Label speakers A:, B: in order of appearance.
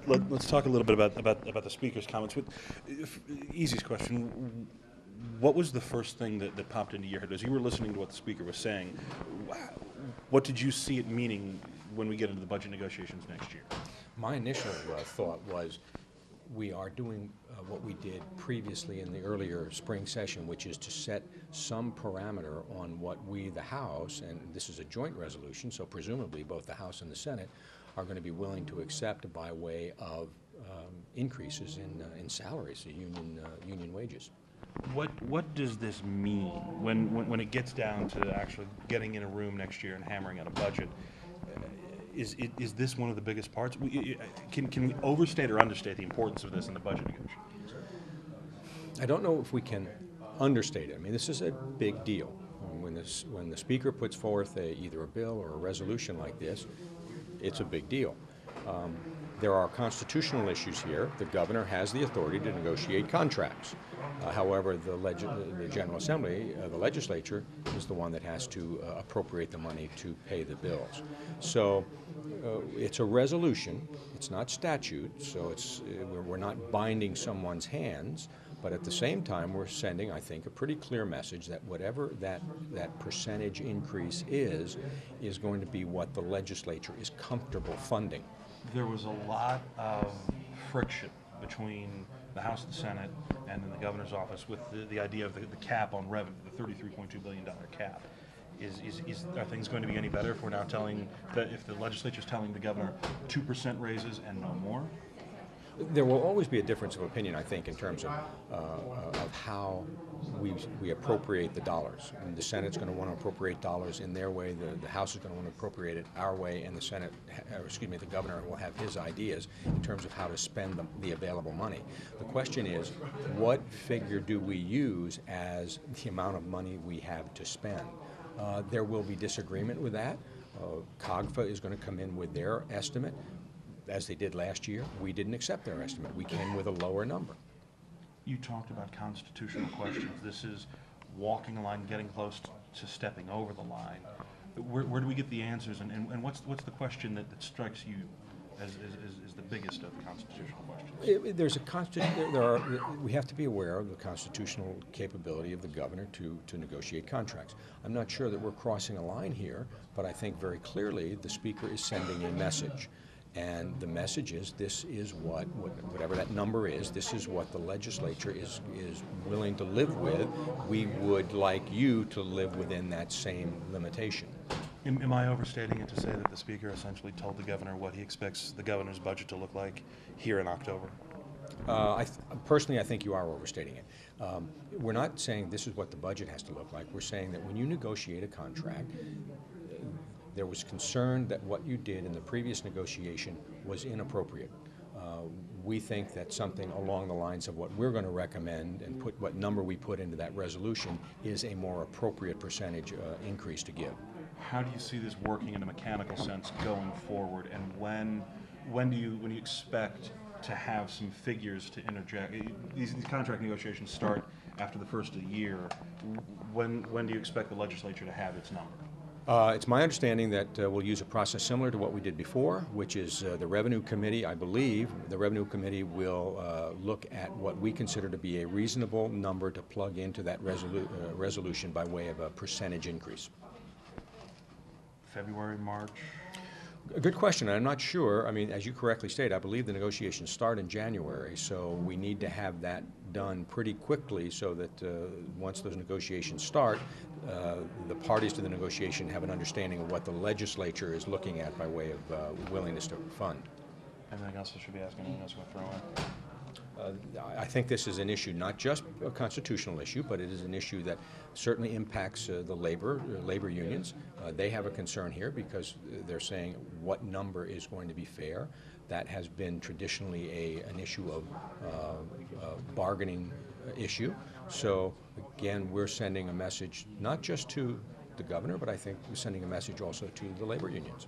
A: Let's talk a little bit about the speaker's comments. Easiest question: what was the first thing that popped into your head as you were listening to what the speaker was saying? What did you see it meaning when we get into the budget negotiations next year?
B: My initial thought was we are doing what we did previously in the earlier spring session, which is to set some parameter on what we, the House, and this is a joint resolution, so presumably both the House and the Senate are going to be willing to accept by way of increases in salaries, union wages.
A: What does this mean when it gets down to actually getting in a room next year and hammering out a budget? Is this one of the biggest parts? Can we overstate or understate the importance of this in the budget negotiations?
B: I don't know if we can understate it. I mean, this is a big deal. When the Speaker puts forth either a bill or a resolution like this, it's a big deal. There are constitutional issues here. The governor has the authority to negotiate contracts. However, the General Assembly, the legislature, is the one that has to appropriate the money to pay the bills. So it's a resolution. It's not statute, so we're not binding someone's hands. But at the same time, we're sending, I think, a pretty clear message that whatever that percentage increase is going to be what the legislature is comfortable funding.
A: There was a lot of friction between the House and the Senate and then the governor's office with the idea of the cap on revenue, the $33.2 billion cap. Are things going to be any better if we're now telling that if the legislature is telling the governor 2% raises and no more?
B: There will always be a difference of opinion, I think, in terms of how we appropriate the dollars. And the Senate's going to want to appropriate dollars in their way. The House is going to want to appropriate it our way, and the governor will have his ideas in terms of how to spend the available money. The question is, what figure do we use as the amount of money we have to spend? There will be disagreement with that. COGFA is going to come in with their estimate. As they did last year, we didn't accept their estimate. We came with a lower number.
A: You talked about constitutional questions. This is walking a line, getting close to stepping over the line. Where do we get the answers, and what's the question that strikes you as the biggest of the constitutional questions?
B: We have to be aware of the constitutional capability of the governor to negotiate contracts. I'm not sure that we're crossing a line here, but I think very clearly the Speaker is sending a message. And the message is this is whatever that number is, this is what the legislature is willing to live with. We would like you to live within that same limitation.
A: Am I overstating it to say that the Speaker essentially told the governor what he expects the governor's budget to look like here in October?
B: Personally, I think you are overstating it. We're not saying this is what the budget has to look like. We're saying that when you negotiate a contract, there was concern that what you did in the previous negotiation was inappropriate. We think that something along the lines of what we're going to recommend and what number we put into that resolution is a more appropriate percentage increase to give.
A: How do you see this working in a mechanical sense going forward, and when do you expect to have some figures to interject? These contract negotiations start after the first of the year. When do you expect the legislature to have its number?
B: It's my understanding that we'll use a process similar to what we did before, which is the Revenue Committee. I believe the Revenue Committee will look at what we consider to be a reasonable number to plug into that resolution by way of a percentage increase.
A: February, March?
B: A good question. I'm not sure. I mean, as you correctly state, I believe the negotiations start in January, so we need to have that done pretty quickly so that once those negotiations start, the parties to the negotiation have an understanding of what the legislature is looking at by way of willingness to fund.
A: Anything else I should be asking? Anything else we'll throw in?
B: I think this is an issue, not just a constitutional issue, but it is an issue that certainly impacts the labor unions. They have a concern here because they're saying what number is going to be fair. That has been traditionally an issue of bargaining issue. So again, we're sending a message not just to the governor, but I think we're sending a message also to the labor unions.